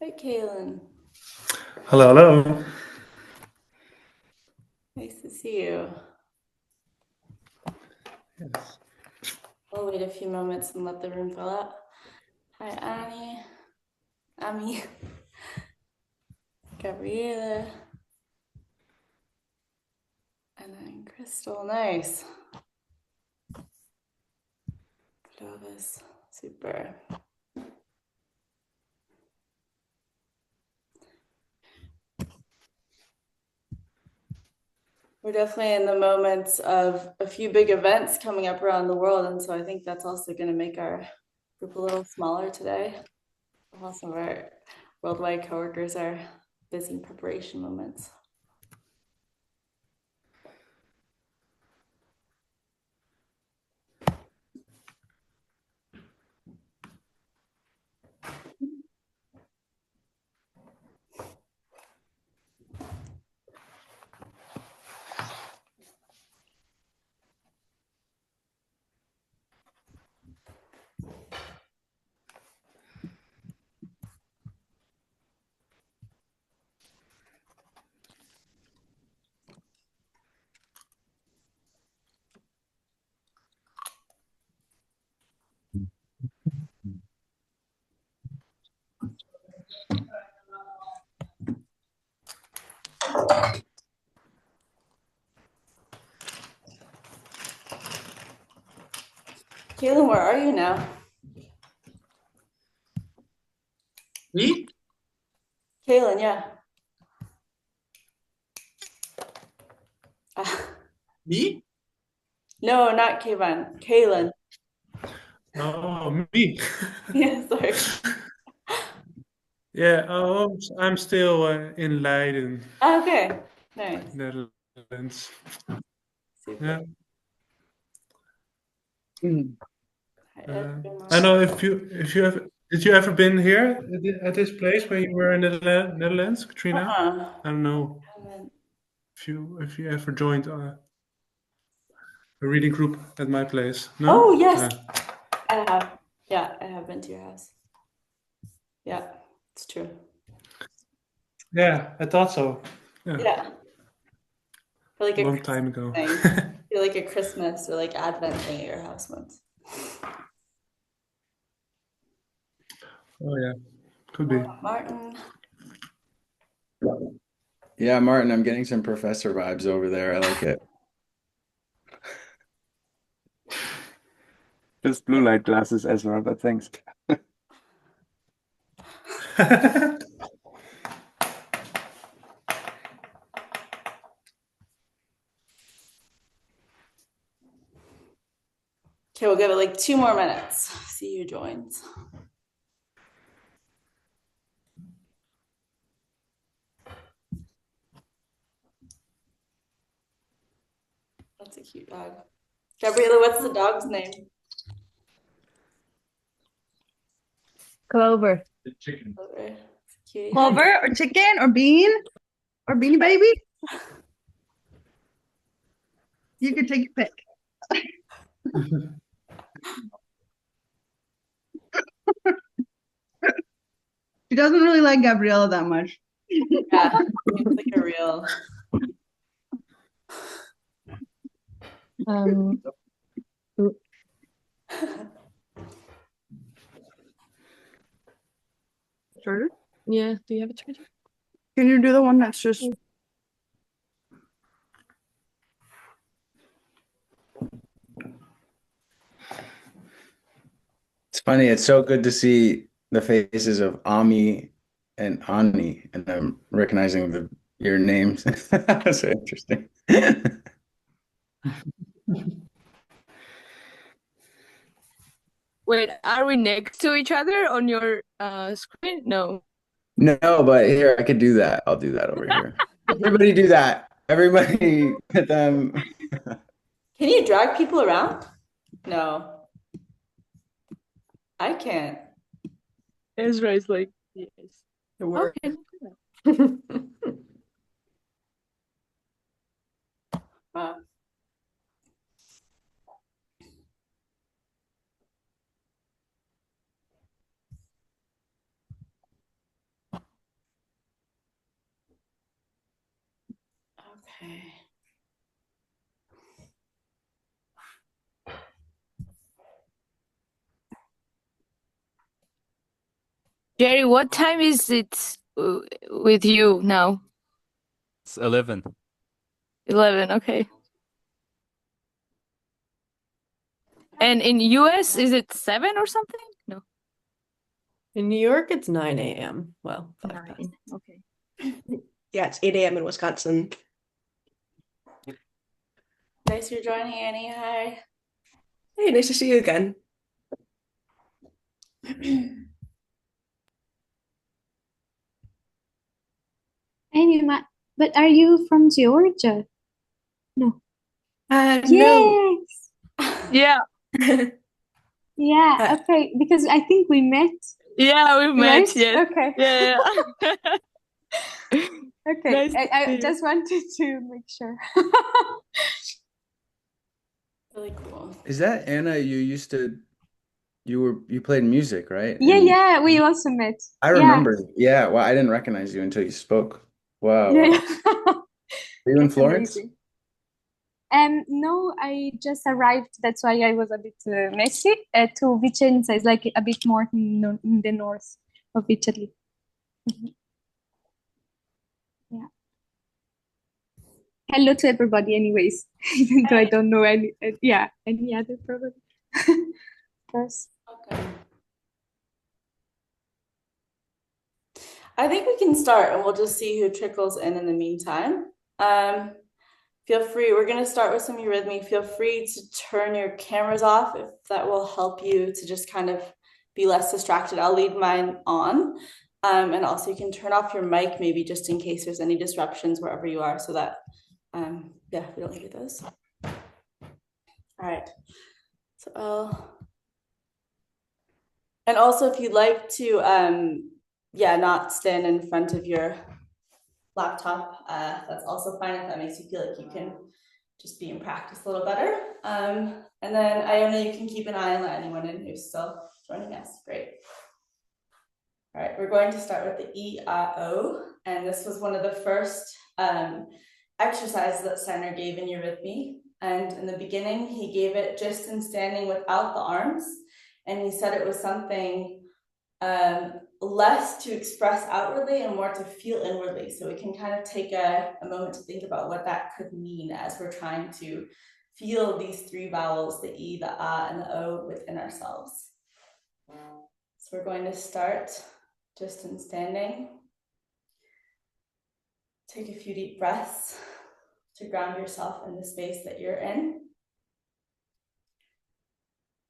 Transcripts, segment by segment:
Hi, Kaylin. Hello, hello. Nice to see you. Yes. I'll wait a few moments and let the room fill up. Hi, Annie, Ami, Gabriela, and then Crystal. Nice. Clovis. Super. We're definitely in the moments of a few big events coming up around the world, and so I think that's also going to make our group a little smaller today. While some of our worldwide coworkers are busy in preparation moments. Kaylin, where are you now? Me? Kaylin, yeah. Ah, Me? no, not Kayvon. Kaylin. Oh, me. Yeah, sorry. Yeah, I'm still in Leiden, Okay, nice. Netherlands. Super. Yeah. Mm. Hi, I Edgar. know if you have did you ever been here at this place where you were in the Netherlands, Katrina? Uh-uh. I don't know Haven't- if you ever joined a reading group at my place. Oh, No? yes, Yeah. I have. Yeah, I have been to your house. Yeah, it's true. Yeah, I thought so. Yeah, Yeah, for like a a long Christmas time ago. thing. For like a Christmas or like Advent thing at your house once. Oh yeah, could be. Welcome, Martin. Yeah, Martin, I'm getting some professor vibes over there. I like it. Just blue light glasses, Ezra, but thanks. Okay, we'll give it like 2 more minutes. See who joins. That's a cute dog. Gabriela, what's the dog's name? Clover. Clover. It's a cutie. Hi. Clover or chicken or bean or beanie baby. You can take your pick. She doesn't really like Gabriella that much. Yeah, seems like a real. Um, Charger? Yeah, do you have a charger? Can you do the one that's just It's funny. It's so good to see the faces of Ami and Ani, and I'm recognizing your names. That's so interesting. Wait, are we next to each other on your screen? No. No, but here I could do that. I'll do that over here. Everybody do that. Everybody get them. Can you drag people around? No, I can't. Ezra is like, yes. It works. Okay. Wow. Okay. Jerry, what time is it with you now? It's 11. 11, okay. And in US, is it 7 or something? No, In New York, it's 9 a.m. Well, 5 past. 9. Okay. Yeah, it's 8 a.m. in Wisconsin. Nice you're joining, Annie. Hi. Hey, nice to see you again. Anyway, but are you from Georgia? No. No. Yes. Yeah, Yeah, okay, because I think we met, yeah, we met, right? yes. Okay. Yeah, yeah. Okay. Nice to see I you. just wanted to make sure. Really cool. Is that Anna? You played music, right? Yeah, And yeah, we also met. I Yeah. remember. Yeah, well, I didn't recognize you until you spoke. Wow, Yeah, wow. yeah. Are you in It's Florence? amazing. No, I just arrived. That's why I was a bit messy. To Vicenza is like a bit more in the north of Italy. Mhm. Yeah. Hello to everybody, anyways, even though I don't know any other probably. First. Okay. I think we can start and we'll just see who trickles in the meantime. Feel free, we're going to start with some eurythmy. Feel free to turn your cameras off if that will help you to just kind of be less distracted. I'll leave mine on. And also you can turn off your mic maybe just in case there's any disruptions wherever you are so that, yeah, we don't hear those. All right. So, and also if you'd like to, not stand in front of your laptop, that's also fine if that makes you feel like you can just be in practice a little better. And then Iona, you can keep an eye and let anyone in who's still joining us. Great. All right, we're going to start with the E-A-O, and this was one of the first exercises that Steiner gave in eurythmy. And in the beginning, he gave it just in standing without the arms, and he said it was something less to express outwardly and more to feel inwardly. So we can kind of take a moment to think about what that could mean as we're trying to feel these three vowels, the E, the A, and the O within ourselves. So we're going to start just in standing. Take a few deep breaths to ground yourself in the space that you're in.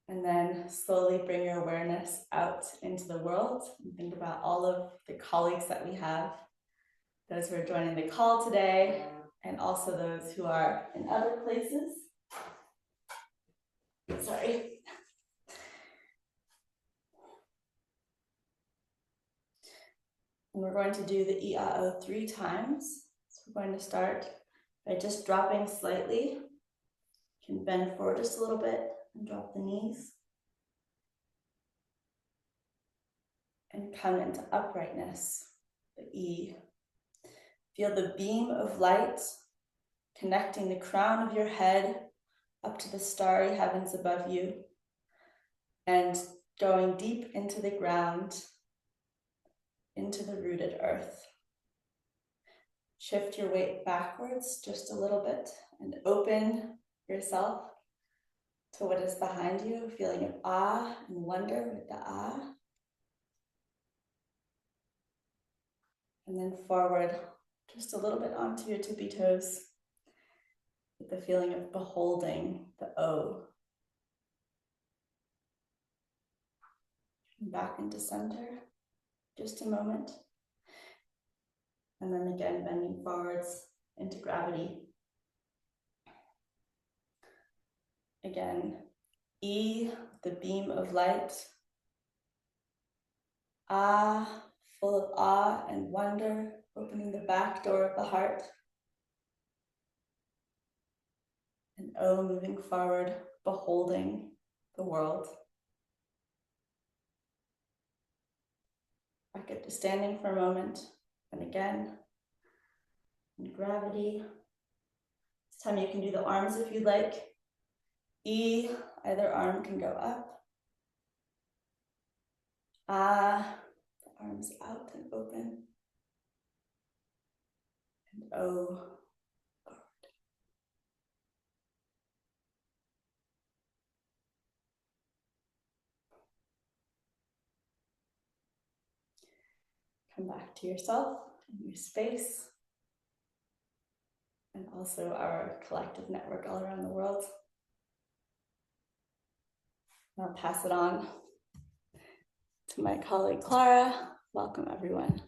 And then slowly bring your awareness out into the world and think about all of the colleagues that we have, those who are joining the call today, and also those who are in other places. Sorry. And we're going to do the E-A-O 3 times. So we're going to start by just dropping slightly. You can bend forward just a little bit and drop the knees. And come into uprightness, the E. Feel the beam of light connecting the crown of your head up to the starry heavens above you and going deep into the ground, into the rooted earth. Shift your weight backwards just a little bit and open yourself to what is behind you, a feeling of awe and wonder with the ah. And then forward just a little bit onto your tippy toes with the feeling of beholding the O. Back into center, just a moment. And then again, bending forwards into gravity. Again, E, the beam of light. Ah, full of awe and wonder, opening the back door of the heart. And O, moving forward, beholding the world. Back up to standing for a moment, and again, in gravity, time you can do the arms if you'd like. E, either arm can go up. The arms out and open. And O, forward. Come back to yourself and your space. And also our collective network all around the world. I'll pass it on to my colleague, Clara. Welcome, everyone.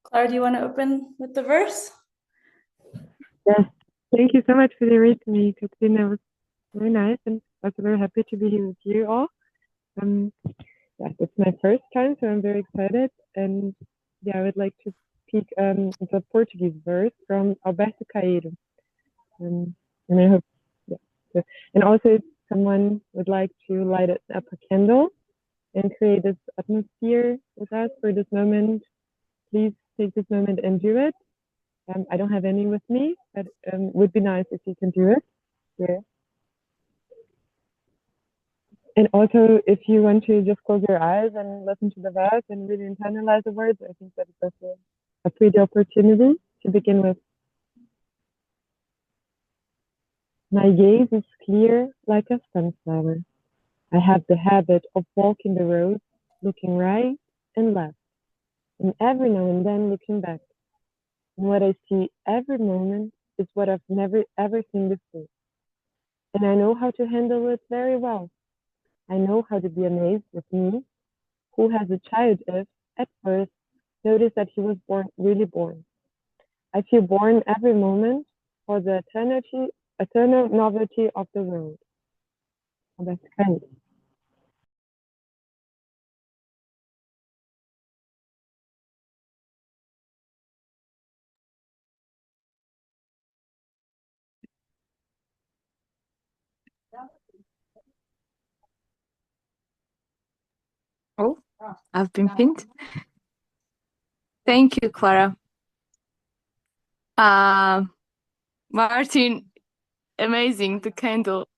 Clara, do you want to open with the verse? Yes, thank you so much for the read to me, Katrina. It was very nice, and also very happy to be here with you all. Yeah, it's my first time, so I'm very excited. And yeah, I would like to speak the Portuguese verse from Alberto Caeiro. And I hope, yeah. So, and also, if someone would like to light up a candle and create this atmosphere with us for this moment, please take this moment and do it. I don't have any with me, but would be nice if you can do it. Yeah. And also, if you want to just close your eyes and listen to the verse and really internalize the words, I think that is also a pretty opportunity to begin with. My gaze is clear like a sunflower. I have the habit of walking the road, looking right and left, and every now and then looking back. And what I see every moment is what I've never ever seen before. And I know how to handle it very well. I know how to be amazed with me, who has a child if, at first, notice that he was really born. I feel born every moment for the eternal novelty of the world. Oh, that's great. Oh, I've been pinned. Thank you, Clara. Martin, amazing, the candle.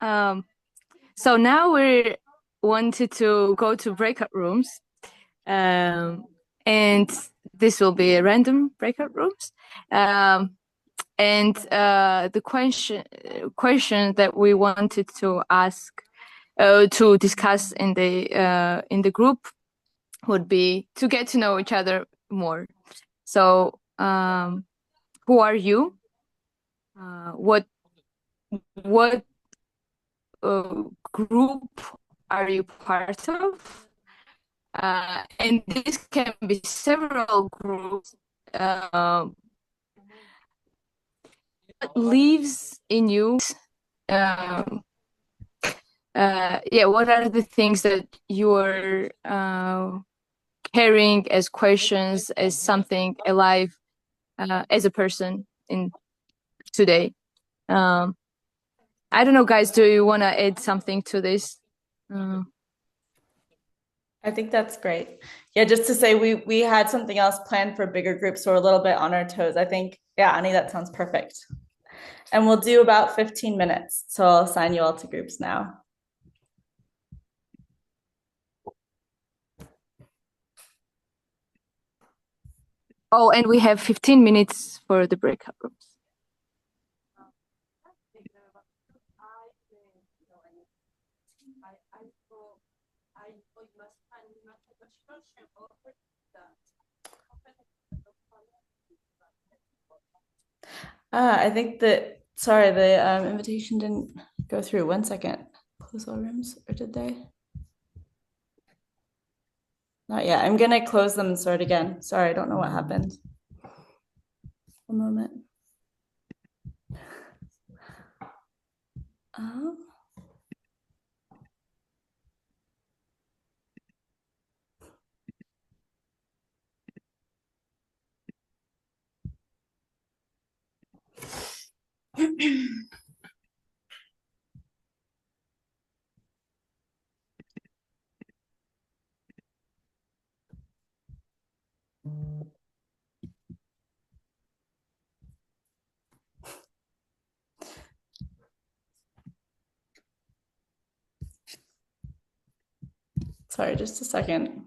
So now we wanted to go to breakout rooms. And this will be a random breakout rooms. And the question that we wanted to ask, to discuss in the group would be to get to know each other more. So, who are you? What group are you part of? And this can be several groups. What lives in you? What are the things that you're carrying as questions, as something alive, as a person in today? I don't know, guys, do you want to add something to this? I think that's great. Yeah, just to say we had something else planned for bigger groups, so we're a little bit on our toes. I think, yeah, Annie, that sounds perfect. And we'll do about 15 minutes. So I'll assign you all to groups now. Oh, and we have 15 minutes for the breakout rooms. I think that, sorry, the invitation didn't go through. 1 second. Close all rooms, or did they? Not yet. I'm gonna close them and start again. Sorry, I don't know what happened. One moment. Um, Sorry, just a second.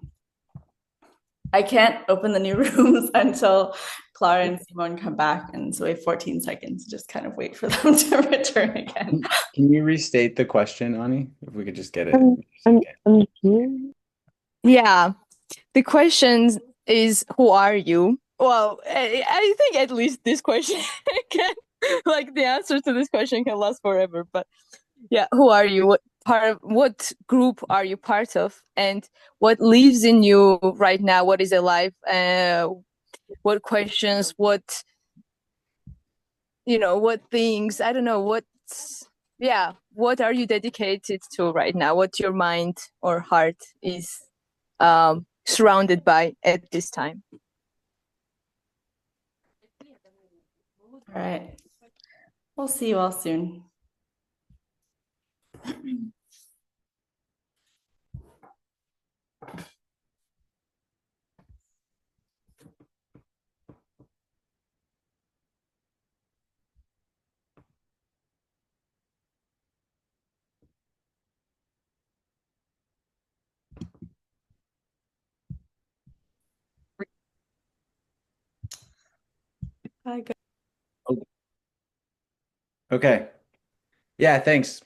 I can't open the new rooms until Clara and Simone come back, and so we have 14 seconds to just kind of wait for them to return again. Can you restate the question, Ani? If we could just get it. I'm here. Yeah. The question is, who are you? Well, I think at least this question can, like, the answer to this question can last forever. But yeah, who are you? What group are you part of? And what lives in you right now? What is alive? What questions? What things? I don't know. What are you dedicated to right now? What your mind or heart is surrounded by at this time? All right. We'll see you all soon. Bye, guys. Okay. Yeah, thanks.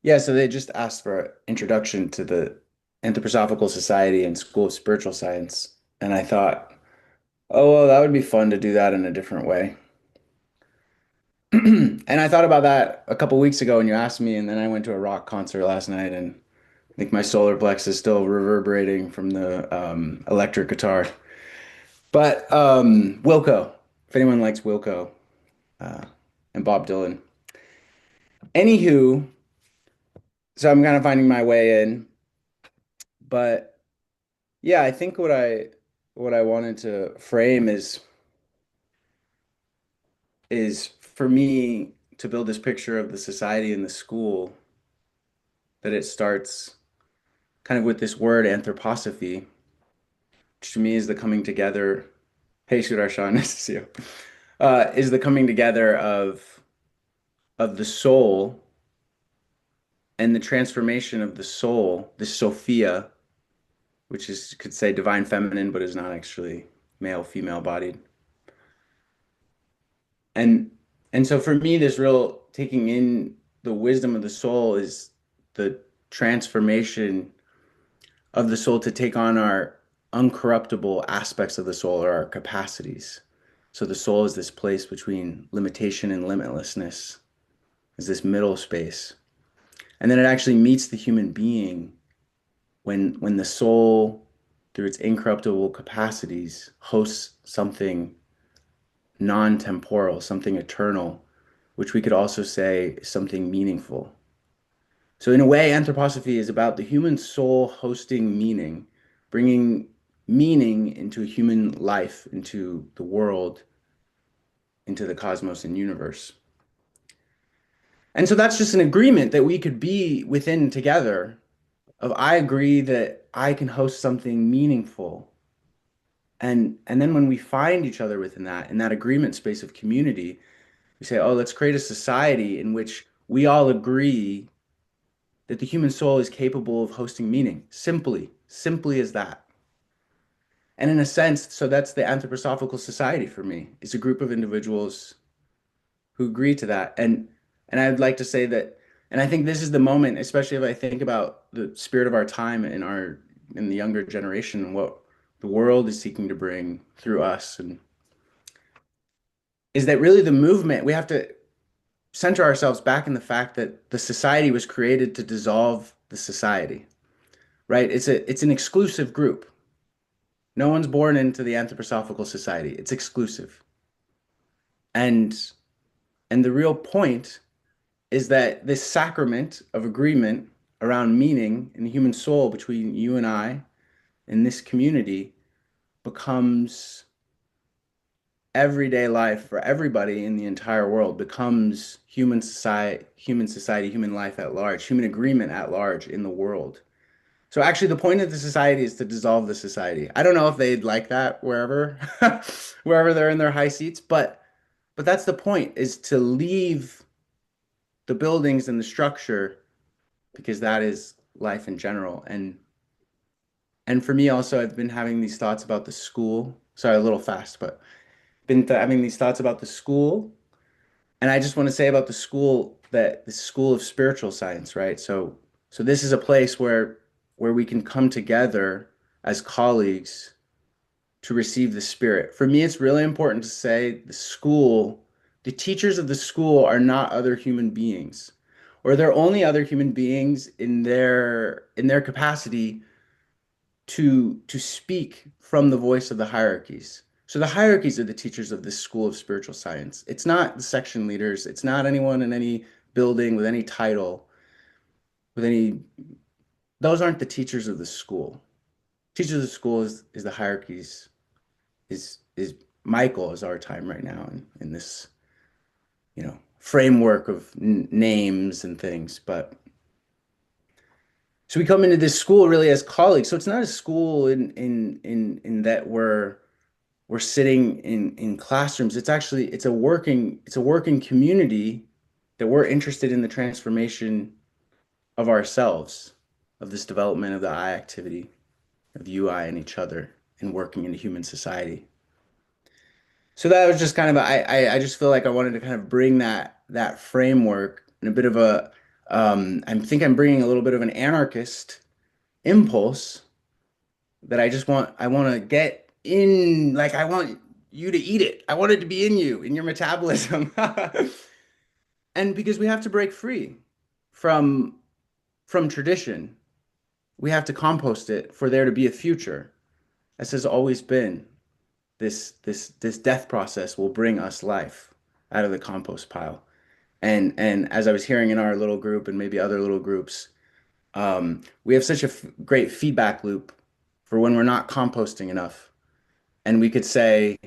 Yeah, so they just asked for an introduction to the Anthroposophical Society and School of Spiritual Science. And I thought, oh, well, that would be fun to do that in a different way. And I thought about that a couple weeks ago when you asked me, and then I went to a rock concert last night, and I think my solar plex is still reverberating from the electric guitar. But Wilco, if anyone likes Wilco, and Bob Dylan. Anywho, so I'm kind of finding my way in, but yeah, I think what I wanted to frame is for me to build this picture of the society and the school, that it starts kind of with this word anthroposophy, which to me is the coming together. Hey, Sudarshan, nice to see you. Is the coming together of the soul and the transformation of the soul, the Sophia, which is, you could say, divine feminine, but is not actually male, female bodied. And so for me, this real taking in the wisdom of the soul is the transformation of the soul to take on our uncorruptible aspects of the soul, or our capacities. So the soul is this place between limitation and limitlessness, is this middle space. And then it actually meets the human being when the soul, through its incorruptible capacities, hosts something non-temporal, something eternal, which we could also say is something meaningful. So in a way, anthroposophy is about the human soul hosting meaning, bringing meaning into human life, into the world, into the cosmos and universe. And so that's just an agreement that we could be within together of, I agree that I can host something meaningful. And then when we find each other within that, in that agreement space of community, we say, oh, let's create a society in which we all agree that the human soul is capable of hosting meaning. Simply as that. And in a sense, so that's the Anthroposophical Society for me. It's a group of individuals who agree to that. And I'd like to say that, and I think this is the moment, especially if I think about the spirit of our time in the younger generation and what the world is seeking to bring through us, and is that really the movement, we have to center ourselves back in the fact that the society was created to dissolve the society, right? It's an exclusive group. No one's born into the Anthroposophical Society. It's exclusive. And the real point is that this sacrament of agreement around meaning in the human soul between you and I in this community becomes everyday life for everybody in the entire world, becomes human society, human life at large, human agreement at large in the world. So actually the point of the society is to dissolve the society. I don't know if they'd like that wherever wherever they're in their high seats, but that's the point, is to leave the buildings and the structure, because that is life in general. And for me also, I've been having these thoughts about the school. Sorry, a little fast, but been having these thoughts about the school. And I just want to say about the school that the School of Spiritual Science, right? So this is a place where we can come together as colleagues to receive the Spirit. For me, it's really important to say the teachers of the school are not other human beings, or they're only other human beings in their capacity to speak from the voice of the hierarchies. So the hierarchies are the teachers of this School of Spiritual Science. It's not the section leaders. It's not anyone in any building with any title, those aren't the teachers of the school. Teachers of the school is the hierarchies, is Michael is our time right now in this, framework of names and things. But so we come into this school really as colleagues. So it's not a school in that we're sitting in classrooms. It's a working community that we're interested in the transformation of ourselves, of this development of the I activity, of you, I, and each other, and working in a human society. So that was just kind of I just feel like I wanted to kind of bring that framework and a bit of a I think I'm bringing a little bit of an anarchist impulse that I want to get in, like I want you to eat it. I want it to be in you, in your metabolism. And because we have to break free from tradition, we have to compost it for there to be a future. This has always been. This death process will bring us life out of the compost pile. And as I was hearing in our little group and maybe other little groups, we have such a great feedback loop for when we're not composting enough. And we could say,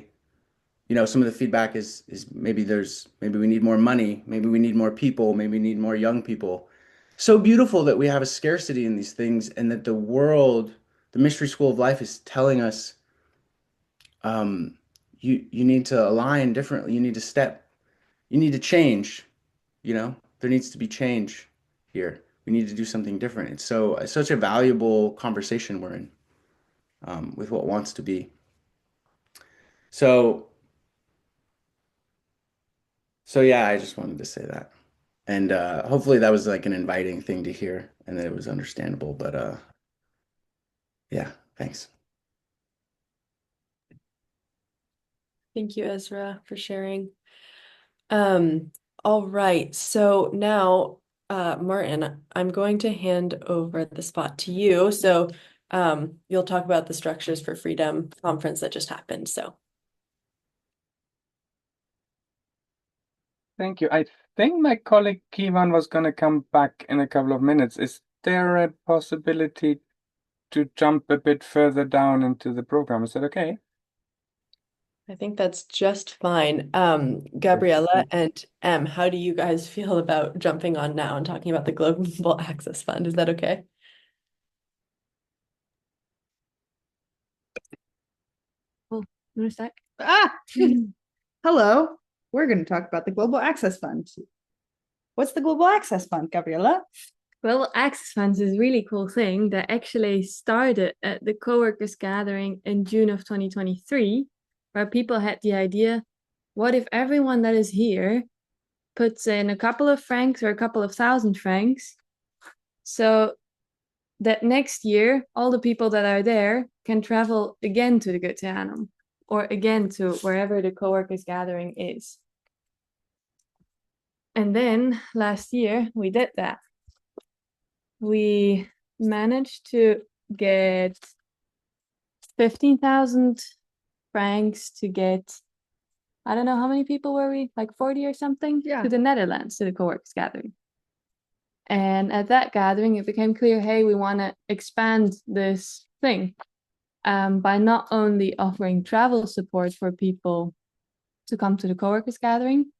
some of the feedback is maybe we need more money, maybe we need more people, maybe we need more young people. So beautiful that we have a scarcity in these things, and that the world, the Mystery School of Life, is telling us you need to align differently. You need to change, there needs to be change here. We need to do something different. It's such a valuable conversation we're in with what wants to be. So yeah, I just wanted to say that. And hopefully that was like an inviting thing to hear and that it was understandable. But yeah, thanks. Thank you, Ezra, for sharing. All right. So now, Martin, I'm going to hand over the spot to you. So you'll talk about the Structures for Freedom conference that just happened. So. Thank you. I think my colleague Kivan was going to come back in a couple of minutes. Is there a possibility to jump a bit further down into the program? Is that okay? I think that's just fine. Gabriella and Em, how do you guys feel about jumping on now and talking about the Global Access Fund? Is that okay? Oh, you want to start? Hello. We're going to talk about the Global Access Fund. What's the Global Access Fund, Gabriella? Global Access Fund is a really cool thing that actually started at the co-workers gathering in June of 2023, where people had the idea, what if everyone that is here puts in a couple of francs or a couple of thousand francs, so that next year all the people that are there can travel again to the Goetheanum, or again to wherever the co-workers gathering is. And then last year we did that. We managed to get 15,000 francs to get, I don't know how many people were we, like 40 or something, Yeah. to the Netherlands, to the co-workers gathering. And at that gathering, it became clear, hey, we want to expand this thing by not only offering travel support for people to come to the co-workers gathering,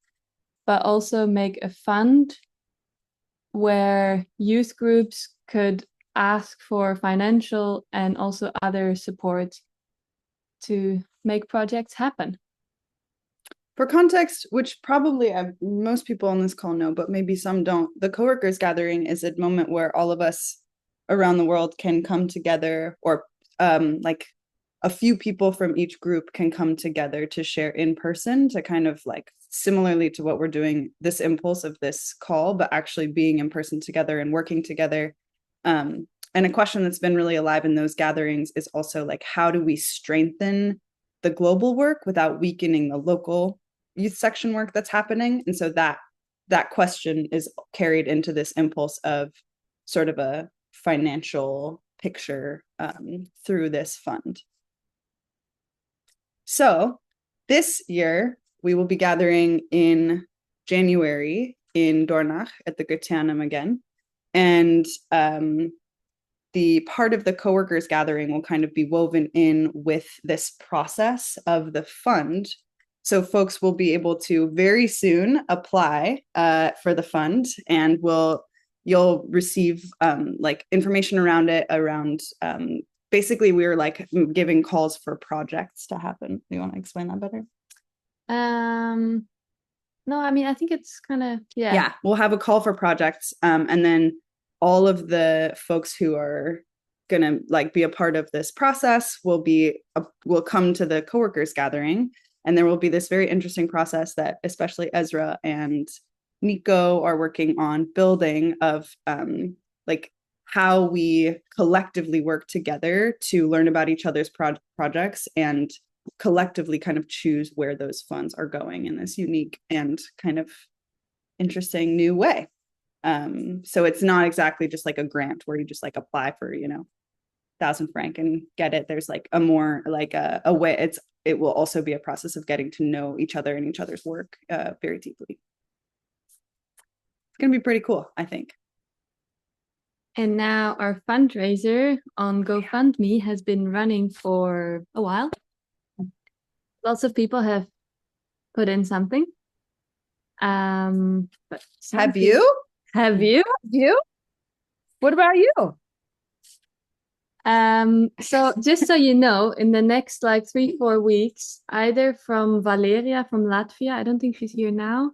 but also make a fund where youth groups could ask for financial and also other support to make projects happen. For context, which probably most people on this call know, but maybe some don't, the coworkers gathering is a moment where all of us around the world can come together, or like a few people from each group can come together to share in person, to kind of like similarly to what we're doing, this impulse of this call, but actually being in person together and working together. And a question that's been really alive in those gatherings is also like, how do we strengthen the global work without weakening the local youth section work that's happening? And so that question is carried into this impulse of sort of a financial picture through this fund. So this year we will be gathering in January in Dornach at the Goetheanum again. And the part of the coworkers gathering will kind of be woven in with this process of the fund. So folks will be able to very soon apply for the fund, and you'll receive like information around it, around basically we're like giving calls for projects to happen. You want to explain that better? No, I mean, I think it's kind of, yeah, we'll have a call for projects, and then all of the folks who are gonna like be a part of this process will come to the coworkers gathering, and there will be this very interesting process that especially Ezra and Nico are working on building of like how we collectively work together to learn about each other's projects and collectively kind of choose where those funds are going in this unique and kind of interesting new way. So it's not exactly just like a grant where you just like apply for, 1,000 franc and get it. There's like a more like a way. It will also be a process of getting to know each other and each other's work very deeply. It's gonna be pretty cool, I think. And now our fundraiser on GoFundMe has been running for a while. Lots of people have put in something. But Have you? What about you? So just so you know, in the next like 3-4 weeks, either from Valeria from Latvia, I don't think she's here now,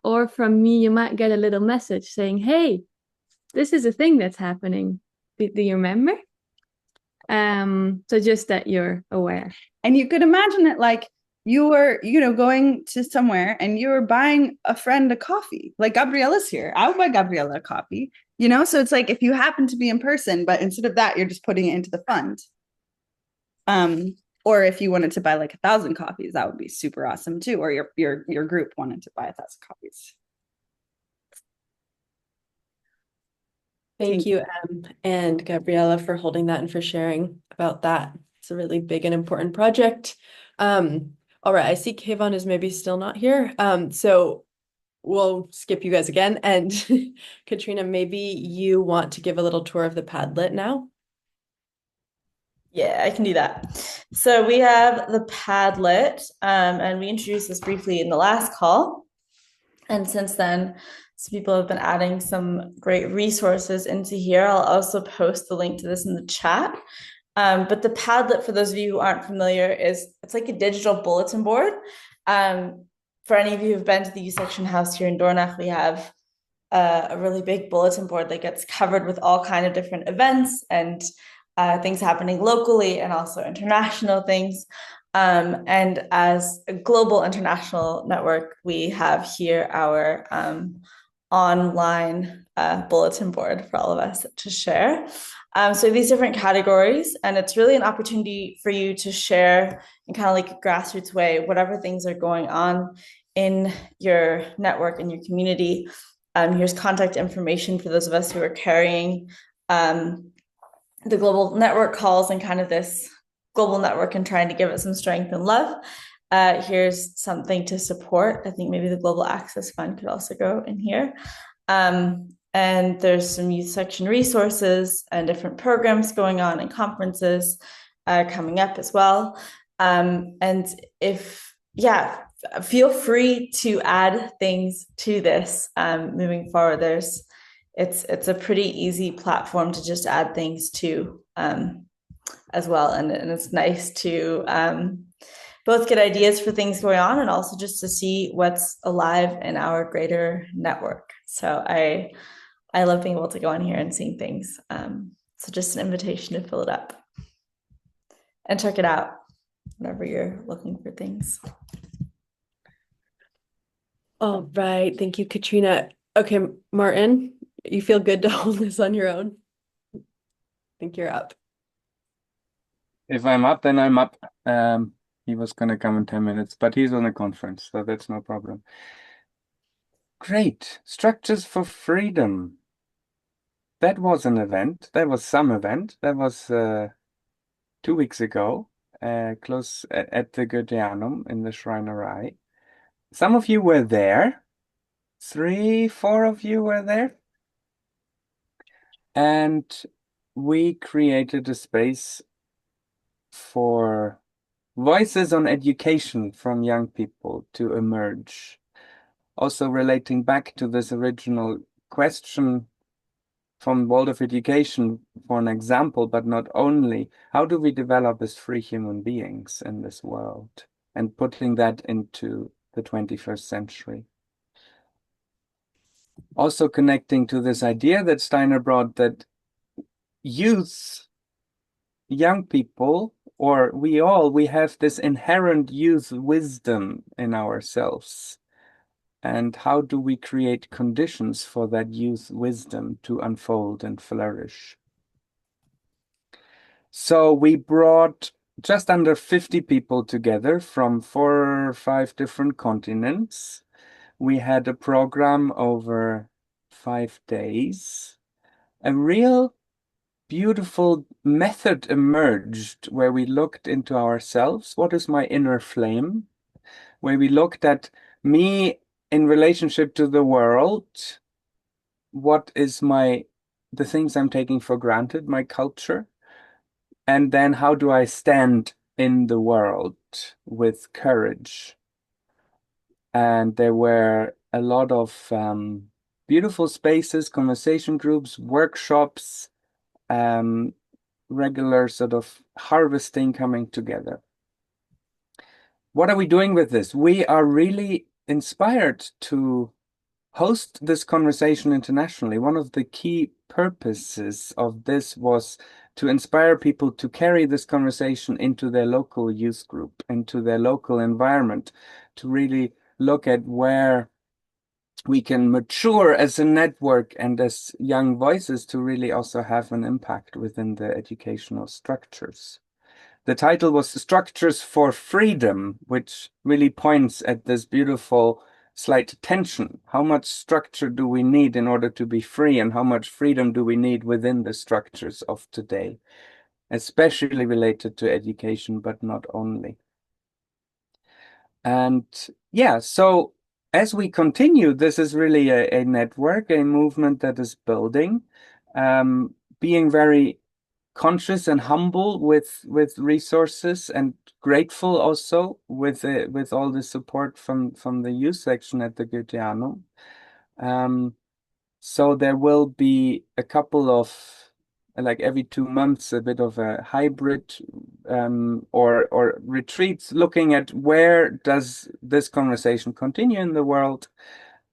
or from me, you might get a little message saying, hey, this is a thing that's happening. Do you remember? So just that you're aware. And you could imagine it like you were, going to somewhere and you were buying a friend a coffee. Like Gabriella's here. I would buy Gabriella a coffee, So it's like if you happen to be in person, but instead of that, you're just putting it into the fund. Or if you wanted to buy like 1,000 coffees, that would be super awesome too. Or your group wanted to buy 1,000 coffees. Thank you, Em and Gabriella, for holding that and for sharing about that. It's a really big and important project. All right, I see Kayvon is maybe still not here. So we'll skip you guys again. And Katrina, maybe you want to give a little tour of the Padlet now? Yeah, I can do that. So we have the Padlet, and we introduced this briefly in the last call. And since then, some people have been adding some great resources into here. I'll also post the link to this in the chat. But the Padlet, for those of you who aren't familiar, it's like a digital bulletin board. For any of you who've been to the Youth Section House here in Dornach, we have a really big bulletin board that gets covered with all kind of different events and things happening locally and also international things. And as a global international network, we have here our online bulletin board for all of us to share. So these different categories, and it's really an opportunity for you to share in kind of like a grassroots way, whatever things are going on in your network, in your community. Here's contact information for those of us who are carrying the global network calls and kind of this global network and trying to give it some strength and love. Here's something to support. I think maybe the Global Access Fund could also go in here. And there's some youth section resources and different programs going on and conferences coming up as well. And feel free to add things to this moving forward. It's a pretty easy platform to just add things to as well. And it's nice to both get ideas for things going on and also just to see what's alive in our greater network. So I love being able to go on here and seeing things. So just an invitation to fill it up and check it out whenever you're looking for things. All right. Thank you, Katrina. Okay, Martin, you feel good to hold this on your own? I think you're up. If I'm up, then I'm up. He was going to come in 10 minutes, but he's on a conference, so that's no problem. Great. Structures for Freedom. That was an event. That was some event. That was 2 weeks ago, close at the Goetheanum in the Schreinerei. Some of you were there. 3, 4 of you were there. And we created a space for voices on education from young people to emerge. Also relating back to this original question from Waldorf Education for an example, but not only, how do we develop as free human beings in this world and putting that into the 21st century. Also connecting to this idea that Steiner brought that youth, young people, or we have this inherent youth wisdom in ourselves. And how do we create conditions for that youth wisdom to unfold and flourish? So we brought just under 50 people together from 4 or 5 different continents. We had a program over 5 days. A real beautiful method emerged where we looked into ourselves. What is my inner flame? Where we looked at me in relationship to the world. What is the things I'm taking for granted, my culture? And then how do I stand in the world with courage? And there were a lot of beautiful spaces, conversation groups, workshops, regular sort of harvesting coming together. What are we doing with this? We are really inspired to host this conversation internationally. One of the key purposes of this was to inspire people to carry this conversation into their local youth group, into their local environment, to really look at where we can mature as a network and as young voices to really also have an impact within the educational structures. The title was Structures for Freedom, which really points at this beautiful slight tension. How much structure do we need in order to be free, and how much freedom do we need within the structures of today, especially related to education, but not only. And yeah, so as we continue, this is really a network, a movement that is building, being very conscious and humble with resources, and grateful also with all the support from the youth section at the Goetheanum. So there will be a couple of, like every 2 months, a bit of a hybrid or retreats looking at where does this conversation continue in the world,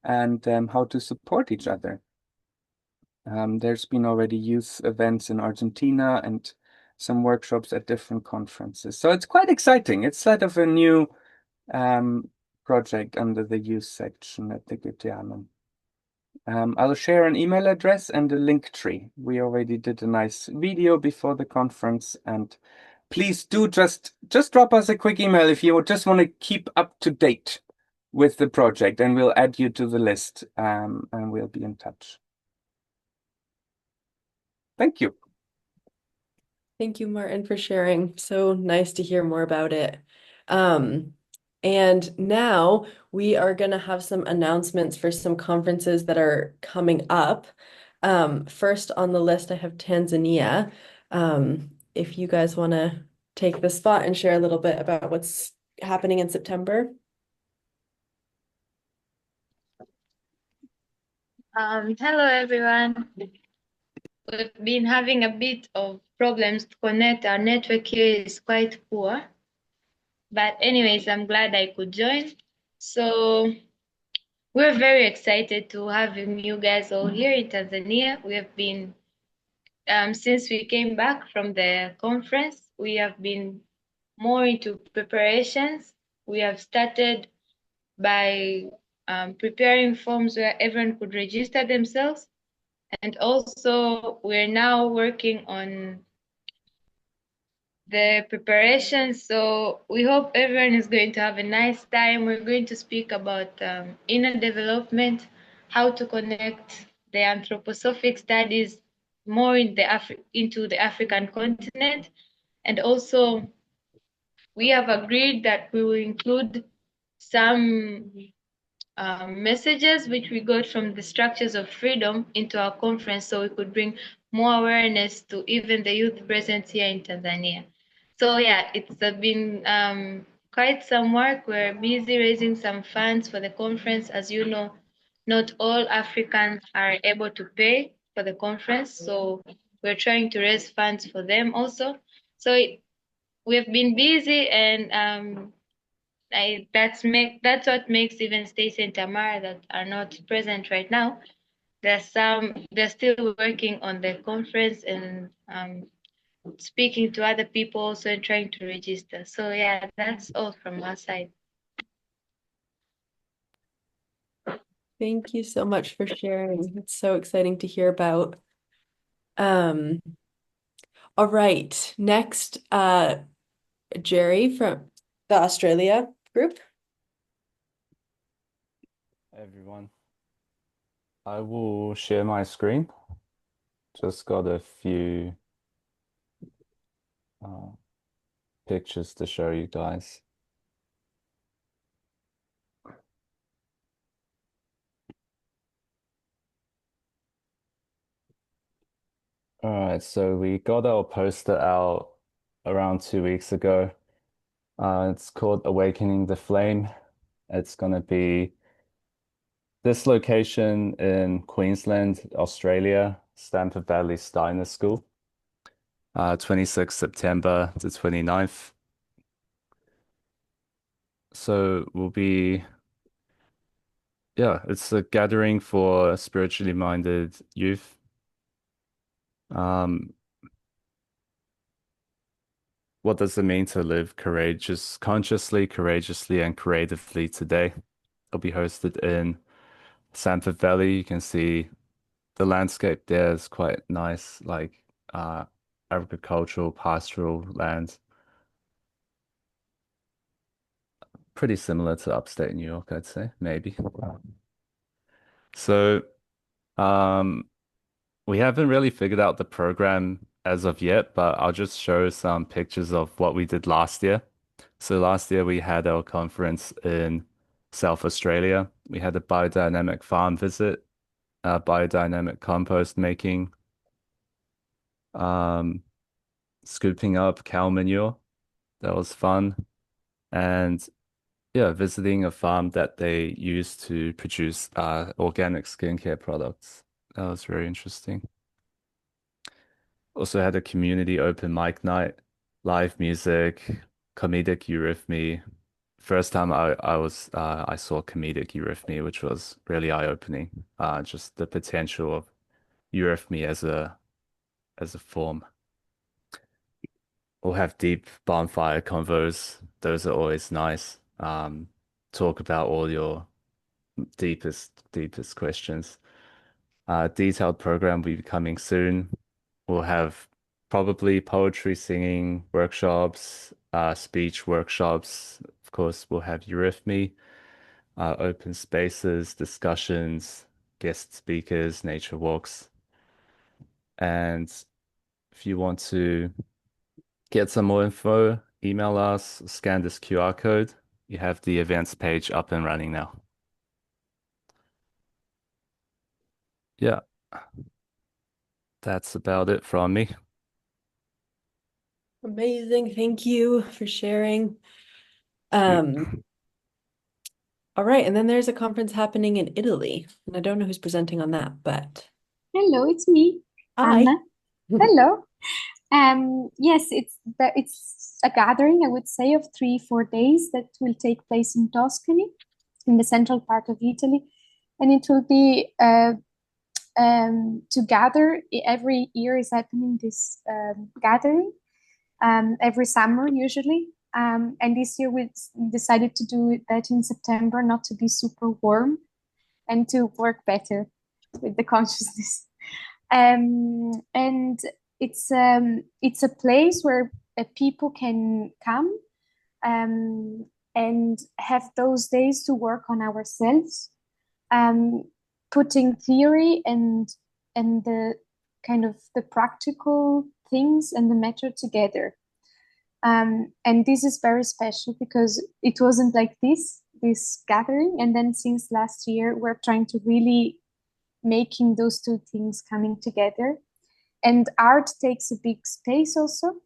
and how to support each other. There's been already youth events in Argentina and some workshops at different conferences. So it's quite exciting. It's sort of a new project under the youth section at the Goetheanum. I'll share an email address and a link tree. We already did a nice video before the conference, and please do just drop us a quick email if you just want to keep up to date with the project, and we'll add you to the list, and we'll be in touch. Thank you. Thank you, Martin, for sharing. So nice to hear more about it. And now we are going to have some announcements for some conferences that are coming up. First on the list, I have Tanzania. If you guys want to take the spot and share a little bit about what's happening in September. Hello everyone. We've been having a bit of problems to connect. Our network here is quite poor. But anyways, I'm glad I could join. So we're very excited to have you guys all here in Tanzania. We have been, since we came back from the conference, we have been more into preparations. We have started by preparing forms where everyone could register themselves. And also, we're now working on the preparation. So we hope everyone is going to have a nice time. We're going to speak about inner development, how to connect the anthroposophic studies more in into the African continent. And also, we have agreed that we will include some messages which we got from the structures of freedom into our conference, so we could bring more awareness to even the youth present here in Tanzania. So yeah, it's been quite some work. We're busy raising some funds for the conference. As you know, not all Africans are able to pay for the conference, so we're trying to raise funds for them also. So we've been busy, and that's what makes even Stacy and Tamara that are not present right now. They're still working on the conference and speaking to other people also and trying to register. So yeah, that's all from our side. Thank you so much for sharing. It's so exciting to hear about. All right, next, Jerry from the Australia group. Everyone, I will share my screen. Just got a few pictures to show you guys. All right, so we got our poster out around 2 weeks ago. It's called Awakening the Flame. It's going to be this location in Queensland, Australia, Stamford Valley Steiner School, 26th September to 29th. So it's a gathering for spiritually minded youth. What does it mean to live consciously, courageously, and creatively today? It'll be hosted in Stamford Valley. You can see the landscape there is quite nice, like agricultural, pastoral land. Pretty similar to upstate New York, I'd say, maybe. So, we haven't really figured out the program as of yet, but I'll just show some pictures of what we did last year. So last year we had our conference in South Australia. We had a biodynamic farm visit, biodynamic compost making, scooping up cow manure. That was fun. And yeah, visiting a farm that they use to produce organic skincare products. That was very interesting. Also had a community open mic night, live music, comedic eurythmy. First time I saw comedic eurythmy, which was really eye-opening. Just the potential of eurythmy as a form. We'll have deep bonfire convos. Those are always nice. Talk about all your deepest questions. Detailed program will be coming soon. We'll have probably poetry, singing workshops, speech workshops. Of course, we'll have eurythmy. open spaces, discussions, guest speakers, nature walks. And if you want to get some more info, email us, scan this QR code. You have the events page up and running now. Yeah, that's about it from me. Amazing. Thank you for sharing. All right, and then there's a conference happening in Italy, and I don't know who's presenting on that, but Hello, it's me, hi. Anna. Hello. Yes, it's a gathering, I would say, of 3-4 days that will take place in Tuscany, in the central part of Italy, and it will be to gather. Every year is happening this gathering, every summer usually. And this year we decided to do that in September, not to be super warm and to work better with the consciousness. And it's a place where people can come and have those days to work on ourselves, putting theory and the kind of the practical things and the method together. And this is very special because it wasn't like this gathering. And then since last year, we're trying to really making those two things coming together. And art takes a big space also.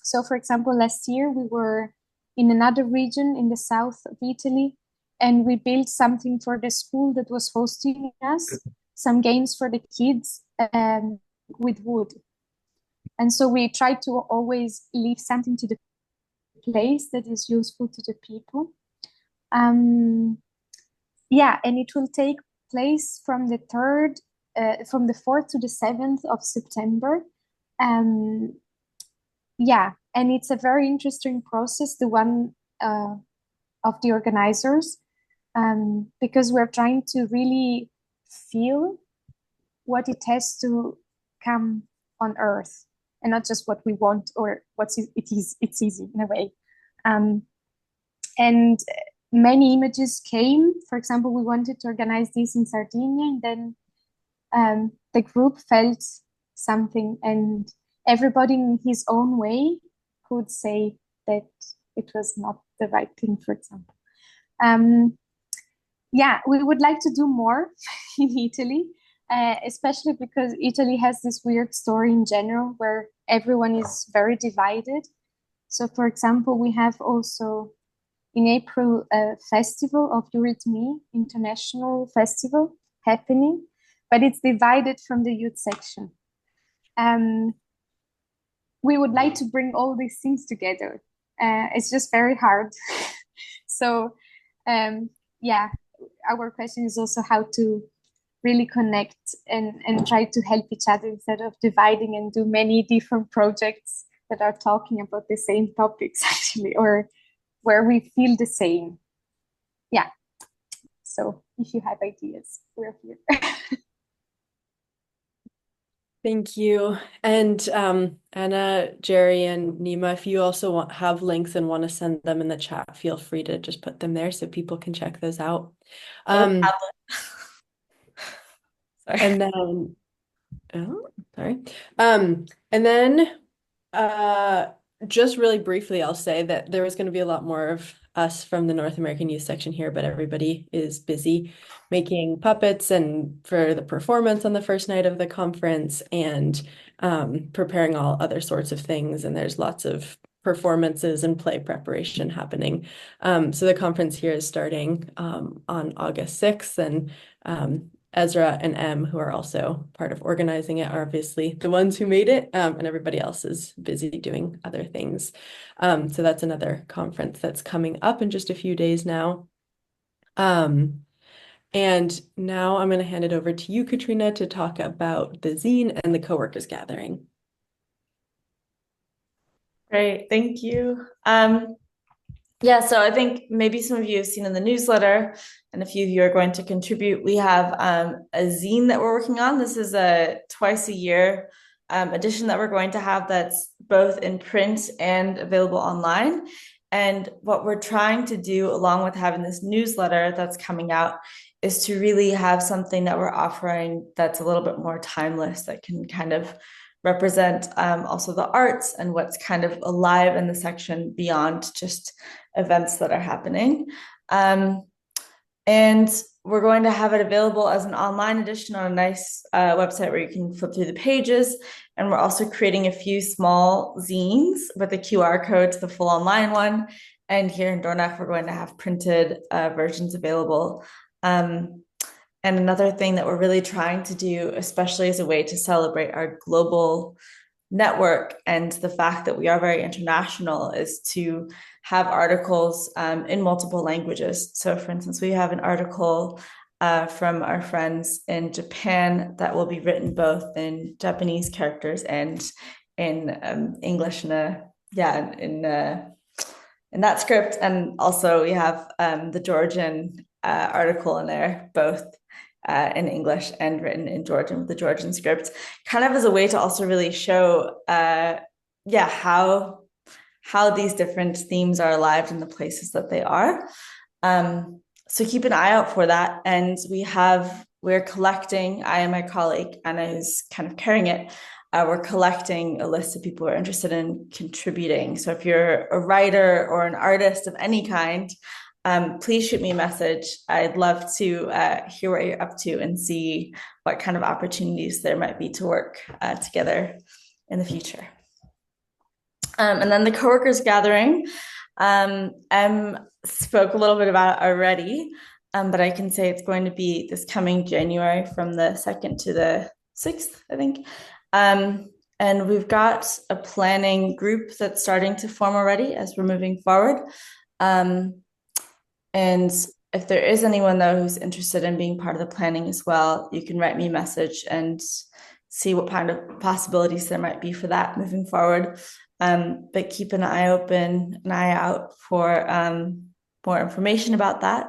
So for example, last year we were in another region in the south of Italy, and we built something for the school that was hosting us, some games for the kids with wood. And so we try to always leave something to the place that is useful to the people. Yeah, and it will take place from the 4th to the 7th of September. Yeah, and it's a very interesting process, the one of the organizers, because we're trying to really feel what it has to come on Earth, and not just what we want or it's easy in a way. And many images came. For example, we wanted to organize this in Sardinia, and then the group felt something, and everybody in his own way could say that it was not the right thing, for example. Yeah, we would like to do more in Italy, especially because Italy has this weird story in general where everyone is very divided. So, for example, we have also in April a festival of Eurythmy, international festival happening, but it's divided from the youth section. We would like to bring all these things together. It's just very hard. So, yeah, our question is also how to really connect and try to help each other instead of dividing and do many different projects that are talking about the same topics actually, or where we feel the same. Yeah. So if you have ideas, we're here. Thank you. And Anna, Jerry, and Nima, if you also have links and want to send them in the chat, feel free to just put them there so people can check those out. Sorry. And then, oh, sorry. And then just really briefly, I'll say that there was going to be a lot more of us from the North American Youth section here, but everybody is busy making puppets and for the performance on the first night of the conference and preparing all other sorts of things. And there's lots of performances and play preparation happening. So the conference here is starting on August 6th, and Ezra and Em, who are also part of organizing it, are obviously the ones who made it, and everybody else is busy doing other things. So that's another conference that's coming up in just a few days now. And now I'm going to hand it over to you, Katrina, to talk about the zine and the coworkers gathering. Great, thank you. Yeah, so I think maybe some of you have seen in the newsletter, and a few of you are going to contribute. We have a zine that we're working on. This is a twice a year edition that we're going to have that's both in print and available online. And what we're trying to do, along with having this newsletter that's coming out, is to really have something that we're offering that's a little bit more timeless, that can kind of represent also the arts and what's kind of alive in the section beyond just events that are happening. And we're going to have it available as an online edition on a nice website where you can flip through the pages. And we're also creating a few small zines with a QR code to the full online one. And here in Dornach, we're going to have printed versions available. And another thing that we're really trying to do, especially as a way to celebrate our global network and the fact that we are very international, is to have articles in multiple languages. So for instance, we have an article from our friends in Japan that will be written both in Japanese characters and in English in that script. And also we have the Georgian article in there, both in English and written in Georgian with the Georgian script, kind of as a way to also really show how these different themes are alive in the places that they are. So keep an eye out for that. And we're collecting, I and my colleague Anna, who's kind of carrying it, we're collecting a list of people who are interested in contributing. So if you're a writer or an artist of any kind, please shoot me a message. I'd love to hear what you're up to and see what kind of opportunities there might be to work together in the future. And then the coworkers gathering, Em spoke a little bit about it already, but I can say it's going to be this coming January from the 2nd to the 6th, I think. And we've got a planning group that's starting to form already as we're moving forward. And if there is anyone, though, who's interested in being part of the planning as well, you can write me a message and see what kind of possibilities there might be for that moving forward. But keep an eye out for more information about that.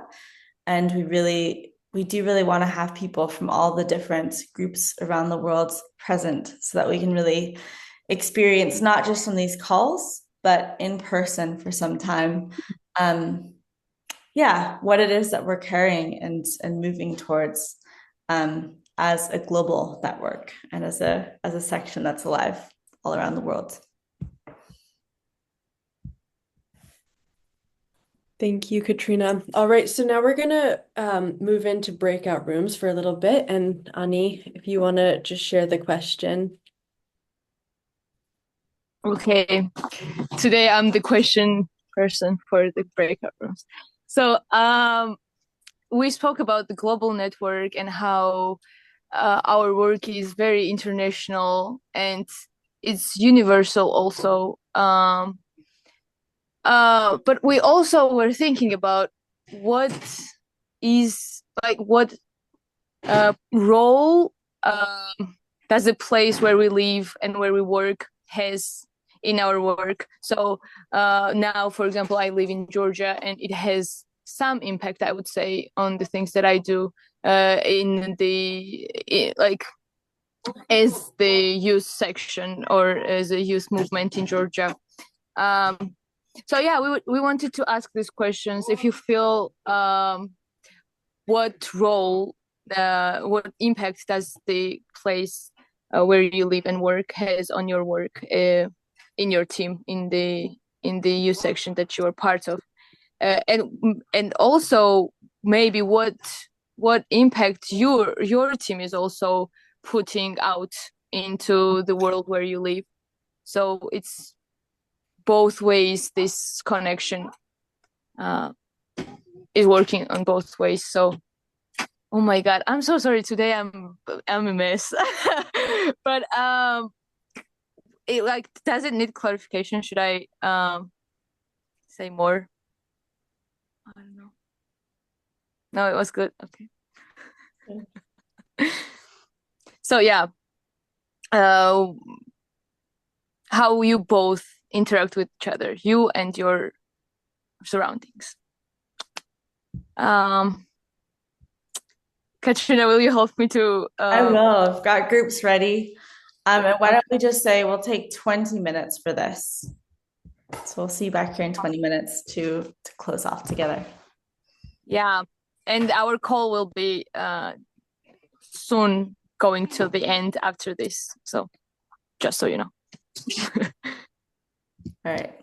And we do really want to have people from all the different groups around the world present so that we can really experience, not just on these calls, but in person for some time, what it is that we're carrying and moving towards as a global network and as a section that's alive all around the world. Thank you, Katrina. All right, so now we're gonna move into breakout rooms for a little bit. And Ani, if you want to just share the question. Okay, today I'm the question person for the breakout rooms. So we spoke about the global network and how our work is very international and it's universal also. But we also were thinking about what role does the place where we live and where we work has in our work. So now, for example, I live in Georgia and it has some impact, I would say, on the things that I do as the youth section or as a youth movement in Georgia. So yeah, we wanted to ask these questions. If you feel what impact does the place where you live and work has on your work in your team, in the youth section that you are part of, and also maybe what impact your team is also putting out into the world where you live. So it's both ways. This connection is working on both ways. So, oh my God, I'm so sorry. Today I'm a mess. But does it need clarification? Should I say more? I don't know. No, it was good. Okay. So yeah, how you both interact with each other, you and your surroundings. Katrina, will you help me to? I will. I've got groups ready. And why don't we just say we'll take 20 minutes for this? So we'll see you back here in 20 minutes to close off together. Yeah, and our call will be soon going to the end after this. So just so you know. All right.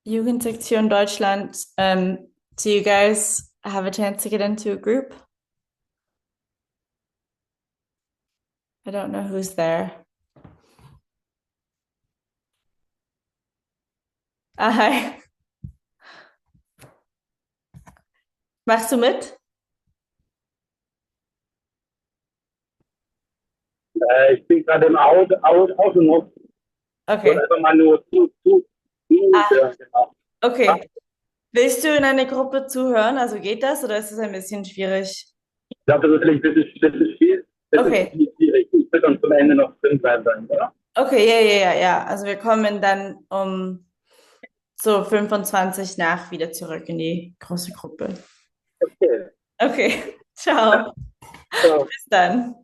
Jugendsektion Deutschland, do you guys have a chance to get into a group? I don't know who's there. Hi. Machst du mit? Ich bin gerade im Auto noch. Okay. Und einfach mal nur genau. Okay. Willst du in eine Gruppe zuhören? Also geht das oder ist es ein bisschen schwierig? Ich glaube, das ist vielleicht ein bisschen viel. Okay. Schwierig. Ich will dann zum Ende noch drin sein, oder? Okay, ja. Also wir kommen dann um so 25 nach wieder zurück in die große Gruppe. Okay. Okay. Ciao. Ciao. Bis dann.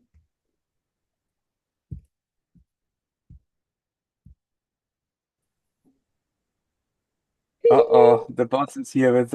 Uh-oh, the boss is here with